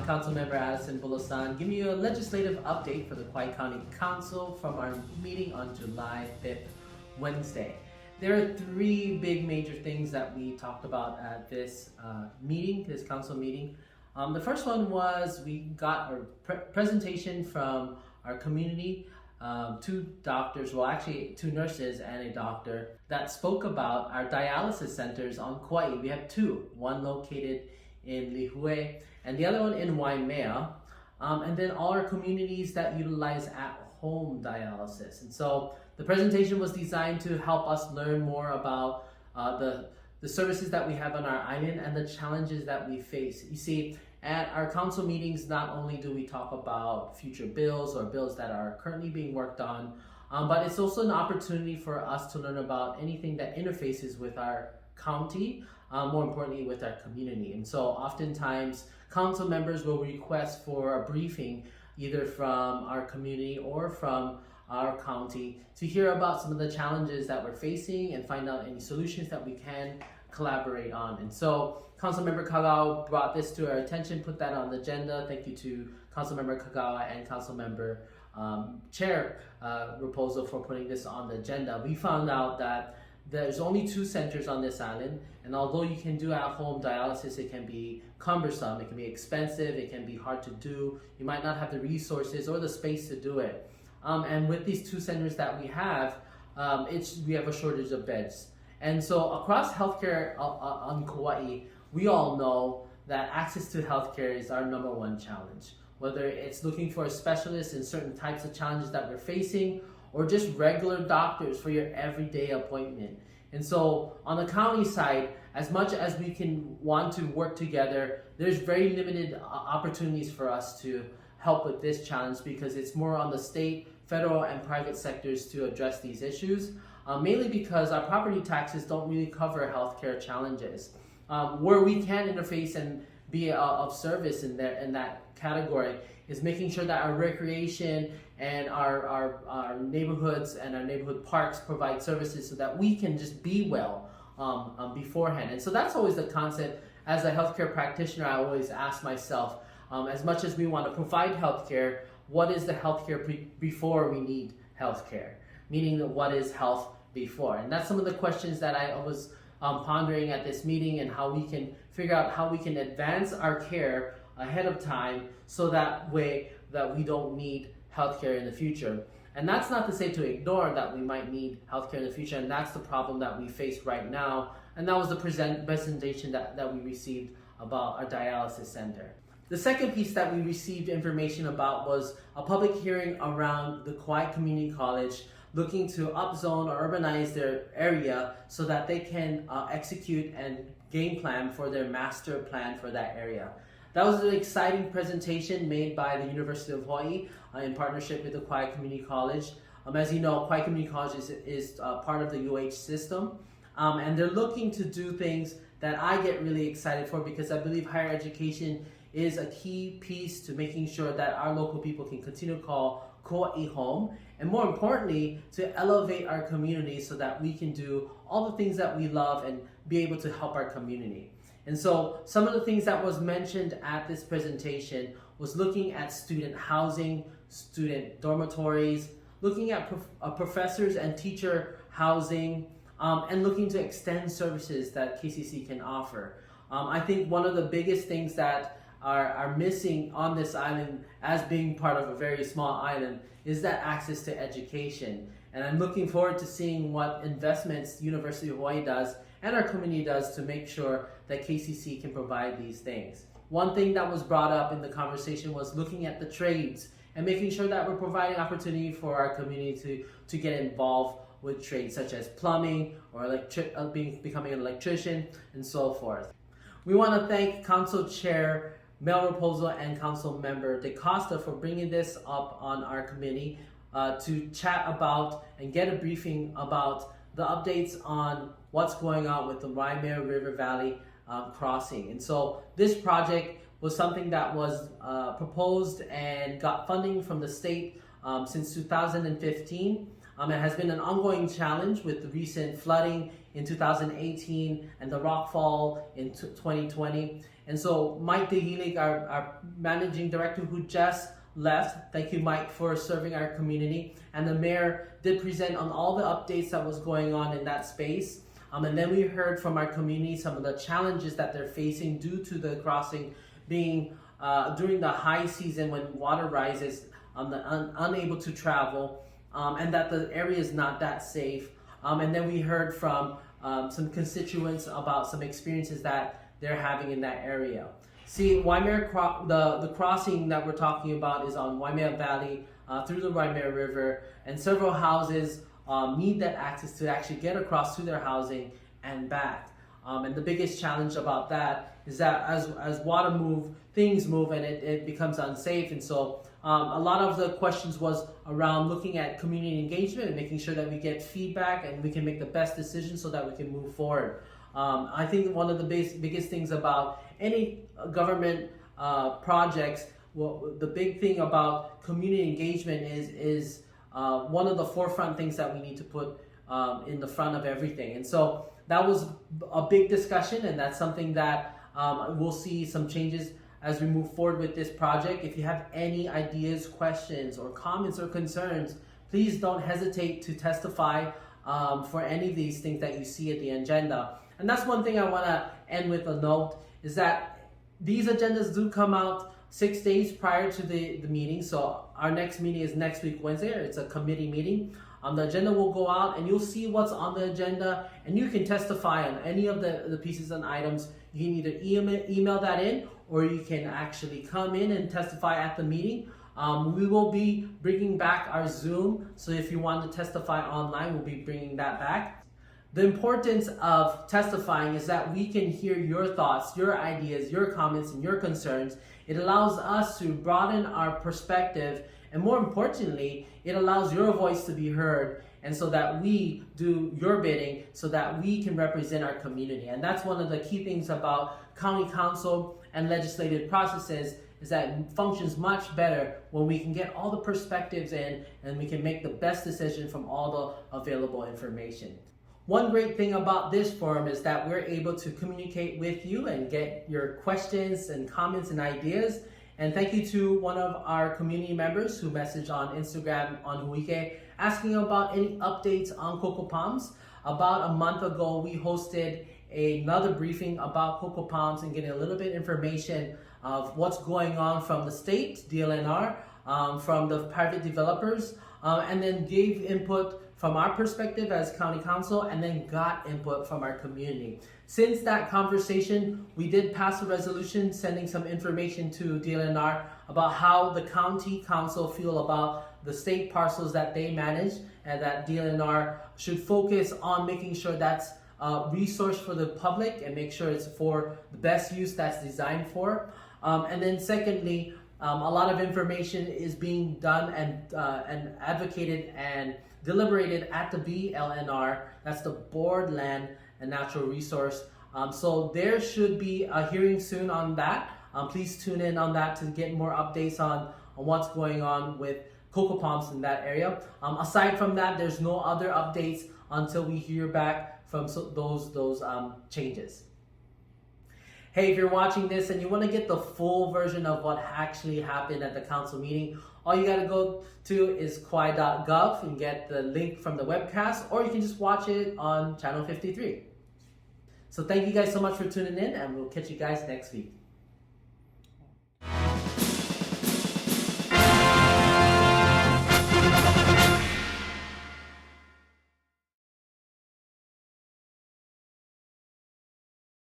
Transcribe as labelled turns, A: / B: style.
A: Councilmember Addison Bulosan, giving you a legislative update for the Kauai County Council from our meeting on July 5th, Wednesday. There are three big major things that we talked about at this this council meeting. The first one was we got a presentation from our community, two doctors, well actually two nurses and a doctor, that spoke about our dialysis centers on Kauai. We have two, one located in Lihue and the other one in Waimea, and then all our communities that utilize at-home dialysis. And so the presentation was designed to help us learn more about the services that we have on our island and the challenges that we face. You see, at our council meetings, not only do we talk about future bills or bills that are currently being worked on, but it's also an opportunity for us to learn about anything that interfaces with our county, more importantly with our community. And so oftentimes council members will request for a briefing either from our community or from our county to hear about some of the challenges that we're facing and find out any solutions that we can collaborate on. And so Councilmember Kagawa brought this to our attention, put that on the agenda. Thank you to Councilmember Kagawa and Councilmember Chair Raposo for putting this on the agenda. We found out that there's only two centers on this island, and although you can do at-home dialysis, it can be cumbersome, it can be expensive, it can be hard to do. You might not have the resources or the space to do it. And with these two centers that we have, we have a shortage of beds. And so across healthcare on Kauai, we all know that access to healthcare is our #1 challenge. Whether it's looking for a specialist in certain types of challenges that we're facing, or just regular doctors for your everyday appointment. And so on the county side, as much as we can want to work together, there's very limited opportunities for us to help with this challenge because it's more on the state, federal, and private sectors to address these issues, mainly because our property taxes don't really cover healthcare challenges. Where we can interface and be of service in that category is making sure that our recreation and our neighborhoods and our neighborhood parks provide services so that we can just be well beforehand. And so that's always the concept. As a healthcare practitioner, I always ask myself, as much as we want to provide healthcare, what is the healthcare before we need healthcare? Meaning that what is health before? And that's some of the questions that I was pondering at this meeting, and how we can figure out how we can advance our care ahead of time so that way that we don't need healthcare in the future. And that's not to say to ignore that we might need healthcare in the future, and that's the problem that we face right now. And that was the presentation that we received about our dialysis center. The second piece that we received information about was a public hearing around the Kauai Community College looking to upzone or urbanize their area so that they can execute and game plan for their master plan for that area. That was an exciting presentation made by the University of Hawaii in partnership with the Kauai Community College. As you know, Kauai Community College is part of the UH system, and they're looking to do things that I get really excited for because I believe higher education is a key piece to making sure that our local people can continue to call Kauai home, and more importantly, to elevate our community so that we can do all the things that we love and be able to help our community. And so some of the things that was mentioned at this presentation was looking at student housing, student dormitories, looking at professors and teacher housing, and looking to extend services that KCC can offer. I think one of the biggest things that are missing on this island as being part of a very small island is that access to education. And I'm looking forward to seeing what investments University of Hawaii does and our community does to make sure that KCC can provide these things. One thing that was brought up in the conversation was looking at the trades and making sure that we're providing opportunity for our community to get involved with trades such as plumbing or becoming an electrician and so forth. We want to thank Council Chair Mel Raposo and Council Member DeCosta for bringing this up on our committee to chat about and get a briefing about the updates on what's going on with the Waimea River Valley crossing. And so this project was something that was proposed and got funding from the state since 2015. It has been an ongoing challenge with the recent flooding in 2018 and the rockfall in 2020. And so Mike DeHelig, our managing director who just left, thank you Mike for serving our community, and the mayor did present on all the updates that was going on in that space. And then we heard from our community some of the challenges that they're facing due to the crossing being during the high season when water rises, unable to travel, and that the area is not that safe. And then we heard from some constituents about some experiences that they're having in that area. See, Waimea, the crossing that we're talking about is on Waimea Valley through the Waimea River, and several houses need that access to actually get across to their housing and back. And the biggest challenge about that is that as water move, things move and it becomes unsafe. And so a lot of the questions was around looking at community engagement and making sure that we get feedback and we can make the best decisions so that we can move forward. I think one of the biggest things about any government projects, well, the big thing about community engagement is one of the forefront things that we need to put in the front of everything. And so that was a big discussion, and that's something that we'll see some changes as we move forward with this project. If you have any ideas, questions, or comments or concerns, please don't hesitate to testify for any of these things that you see at the agenda. And that's one thing I want to end with a note, is that these agendas do come out 6 days prior to the meeting. So our next meeting is next week, Wednesday. It's a committee meeting. The agenda will go out and you'll see what's on the agenda, and you can testify on any of the pieces and items. You can either email that in, or you can actually come in and testify at the meeting. We will be bringing back our Zoom. So if you want to testify online, we'll be bringing that back. The importance of testifying is that we can hear your thoughts, your ideas, your comments, and your concerns. It allows us to broaden our perspective, and more importantly, it allows your voice to be heard, and so that we do your bidding so that we can represent our community. And that's one of the key things about county council and legislative processes, is that it functions much better when we can get all the perspectives in and we can make the best decision from all the available information. One great thing about this forum is that we're able to communicate with you and get your questions and comments and ideas. And thank you to one of our community members who messaged on Instagram on Ho'ike asking about any updates on cocoa palms. About a month ago, we hosted another briefing about cocoa palms and getting a little bit information of what's going on from the state, DLNR, from the private developers, and then gave input from our perspective as county council, and then got input from our community. Since that conversation, we did pass a resolution sending some information to DLNR about how the county council feel about the state parcels that they manage, and that DLNR should focus on making sure that's a resource for the public and make sure it's for the best use that's designed for. And then secondly, a lot of information is being done and advocated and deliberated at the BLNR, that's the Board Land and Natural Resource. So there should be a hearing soon on that. Please tune in on that to get more updates on what's going on with cocoa palms in that area. Aside from that, there's no other updates until we hear back from those changes. Hey, if you're watching this and you want to get the full version of what actually happened at the council meeting, all you got to go to is kauai.gov and get the link from the webcast, or you can just watch it on channel 53. So thank you guys so much for tuning in, and we'll catch you guys next week.